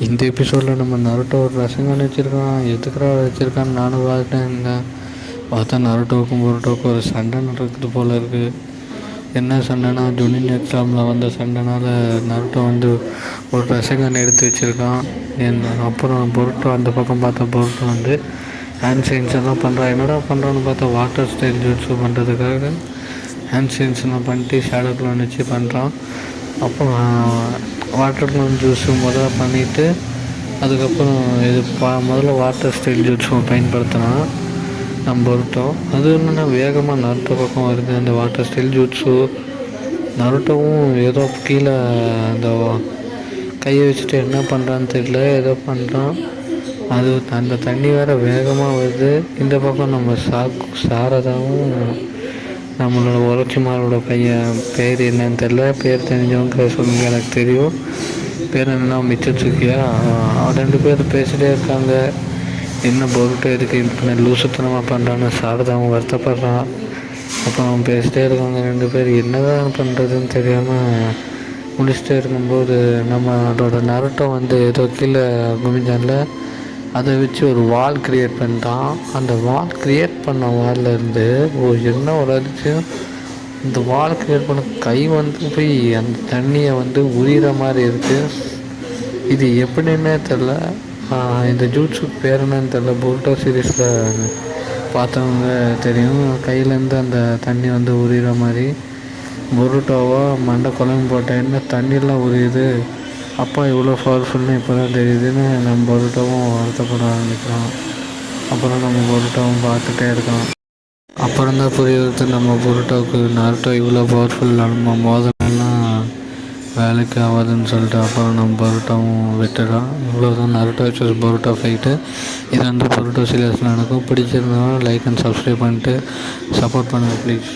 இந்த எபிசோடில் நம்ம நருட்டோ ஒரு ரசங்கன்னு வச்சுருக்கான். எதுக்குறா வச்சுருக்கான்னு நானும் பார்த்துட்டேன் இருந்தேன். பார்த்தா நருட்டோவுக்கும் பொருட்டோவுக்கும் ஒரு சண்டை நடக்குது போல் இருக்குது. என்ன சண்டைனா, ஜுனின் எக்ஸாமில் வந்த சண்டைனால நருட்டோ வந்து ஒரு ரசங்கன் எடுத்து வச்சுருக்கான். அப்புறம் பொருட்டோ அந்த பக்கம் பார்த்தா பொருட்டோ வந்து ஹேண்ட் சைன்ஸ் எல்லாம் பண்ணுறான். என்னடா பண்ணுறான்னு பார்த்தா வாட்டர் ஸ்டைல் ஜூட்ஸு பண்ணுறதுக்காக ஹேண்ட் சைன்ஸ்லாம் பண்ணிட்டு ஷேடோ க்ளோன் வச்சு பண்ணுறான். அப்புறம் வாட்டர் க்ளோன் ஜூஸு முதல்ல பண்ணிவிட்டு அதுக்கப்புறம் இது முதல்ல வாட்டர் ஸ்டைல் ஜூட்ஸு பயன்படுத்தினான் நம்ம பொருட்டோம். அது என்னென்னா வேகமாக நருட்டோ பக்கம் வருது அந்த வாட்டர் ஸ்டைல் ஜூட்ஸு. நருட்டோவும் ஏதோ கீழே அந்த கையை வச்சுட்டு என்ன பண்ணுறான்னு தெரியல, ஏதோ பண்ணுறான். அது அந்த தண்ணி வேறு வேகமாக வருது. இந்த பக்கம் நம்ம சாரதாவும் நம்மளோட உரைச்சிமாரோட பையன் பேர் என்னன்னு தெரில, பேர் தெரிஞ்சவங்க சொல்லுங்க, எனக்கு தெரியும். பேர் என்னென்னா மிச்சச்சுக்கியா. 2 பேர் பேசிகிட்டே இருக்காங்க. என்ன பொருட்டு எதுக்கு இப்போ லூசுத்தனமாக பண்ணுறான்னு சாரதாவும் வருத்தப்படுறான். அப்புறம் பேசிகிட்டே இருக்காங்க 2 பேர். என்ன தான் பண்ணுறதுன்னு தெரியாமல் முடிச்சுட்டே இருக்கும்போது நம்மளோட நருட்டோ வந்து ஏதோ கீழே குமிஞ்சான்ல, அதை வச்சு ஒரு வால் க்ரியேட் பண்ணிட்டான். அந்த வால் க்ரியேட் பண்ண வால்லேருந்து என்ன ஒரு அதிர்ச்சியம், இந்த வால் க்ரியேட் பண்ண கை வந்து போய் அந்த தண்ணியை வந்து உரிகிற மாதிரி இருக்குது. இது எப்படின்னே தெரில. இந்த ஜூட்ஸுக்கு பேர் என்னன்னு தெரில. பொருட்டோ சீரீஸில் பார்த்தவங்க தெரியும். கையிலேருந்து அந்த தண்ணி வந்து உரிகிற மாதிரி. பொருட்டோவா மண்டை குழம்பு போட்ட என்ன தண்ணியெலாம் உரியுது, அப்பா இவ்வளோ பவர்ஃபுல்னு இப்போ தான் தெரியுதுன்னு நம்ம பொருட்டோவும் வருத்தப்பட ஆரம்பிக்கிறோம். அப்புறம் நம்ம பொருட்டோவும் பார்த்துட்டே இருக்கோம். அப்புறம் தான் புரிய வருது நம்ம பொருட்டோவுக்கு நருட்டோ இவ்வளோ பவர்ஃபுல், நம்ம மோதலாம் வேலைக்கு ஆகாதுன்னு சொல்லிட்டு. அப்புறம் நம்ம பொருட்டோவும் விட்டுறோம். இவ்வளோதான் நருட்டோ வச்சு பொருட்டோ ஃபைட்டு. இது வந்து பொருட்டோ சீரியஸில் எனக்கும் பிடிச்சிருந்தோம். லைக் அண்ட் சப்ஸ்கிரைப் பண்ணிட்டு சப்போர்ட் பண்ணுங்கள் ப்ளீஸ்.